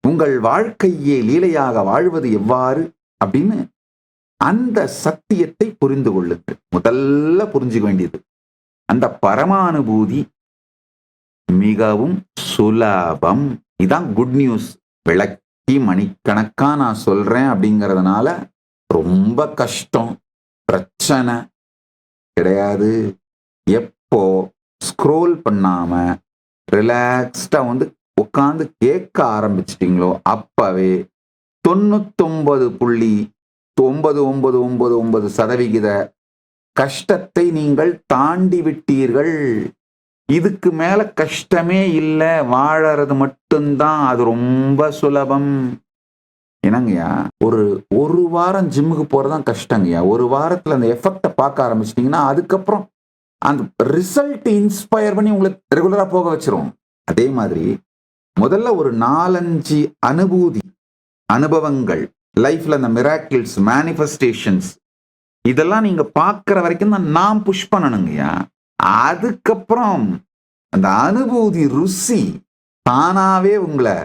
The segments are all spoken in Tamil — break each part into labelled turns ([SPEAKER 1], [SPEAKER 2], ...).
[SPEAKER 1] உங்கள் வாழ்க்கையே லீலையாக வாழ்வது எவ்வாறு அப்படின்னு அந்த சத்தியத்தை புரிந்து கொள்ளுங்கள். முதல்ல புரிஞ்சுக்க வேண்டியது அந்த பரமானுபூதி மிகவும் சுலபம். இதான் குட் நியூஸ். விளக்கி மணிக்கணக்கா நான் சொல்றேன் அப்படிங்கிறதுனால ரொம்ப கஷ்டம் பிரச்சனை கிடையாது. எப்போ ஸ்க்ரோல் பண்ணாம ரிலாக்ஸ்டா உட்காந்து கேட்க ஆரம்பிச்சிட்டீங்களோ அப்பவே 99.99999% கஷ்டத்தை நீங்கள் தாண்டி விட்டீர்கள். இதுக்கு மேல கஷ்டமே இல்லை, வாழறது மட்டும்தான். அது ரொம்ப சுலபம். என்னங்கய்யா, ஒரு வாரம் ஜிம்முக்கு போறதுதான் கஷ்டங்கய்யா. ஒரு வாரத்துல அந்த எஃபெக்டை பார்க்க ஆரம்பிச்சிட்டீங்கன்னா அதுக்கப்புறம் அந்த ரிசல்ட் இன்ஸ்பயர் பண்ணி உங்களை ரெகுலரா போக வச்சிரும். அதே மாதிரி முதல்ல ஒரு 4-5 அனுபவங்கள் லைஃப்ல, அந்த மிராக்கிள்ஸ், மேனிஃபெஸ்டேஷன்ஸ் இதெல்லாம் நீங்க பார்க்கிற வரைக்கும் தான் நாம் புஷ் பண்ணணுங்கய்யா. அதுக்கப்புறம் அந்த அனுபூதி ருசி தானாவே உங்களை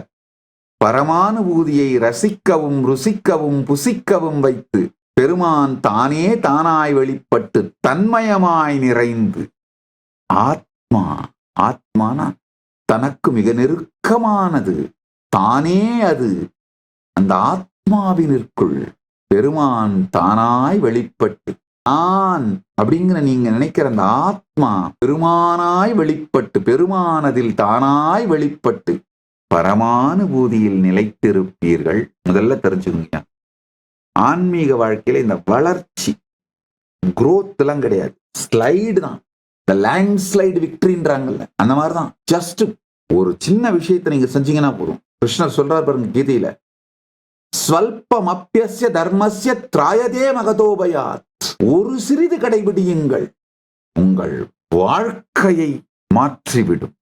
[SPEAKER 1] பரமானுபூதியை ரசிக்கவும் ருசிக்கவும் புசிக்கவும் வைத்து பெருமான் தானே தானாய் வெளிப்பட்டு தன்மயமாய் நிறைந்து ஆத்மானா தனக்கு மிக நெருக்கமானது தானே. அது அந்த ஆத்மாவினிற்குள் பெருமான் தானாய் வெளிப்பட்டு நான் அப்படிங்கிற நீங்க நினைக்கிற அந்த ஆத்மா பெருமானாய் வெளிப்பட்டு பெருமானதில் தானாய் வெளிப்பட்டு பரமானுபூதியில் நிலைத்திருப்பீர்கள். முதல்ல தெரிஞ்சுக்கங்க, ஆன்மீக வாழ்க்கையில இந்த வளர்ச்சி குரோத் எல்லாம் கிடையாது, ஸ்லைடு தான். இந்த லேண்ட் ஸ்லைடு விக்டரின்றாங்கல்ல, அந்த மாதிரிதான். ஜஸ்ட் ஒரு சின்ன விஷயத்தை நீங்க செஞ்சீங்கன்னா போதும். கிருஷ்ணர் சொல்றார் பாருங்க கீதையில, ஸ்வல்பம் அப்பியஸ்ய தர்மஸ்ய திராயதே மகதோபயாத். ஒரு சிறிது கடைபிடியுங்கள், உங்கள் வாழ்க்கையை மாற்றிவிடும்.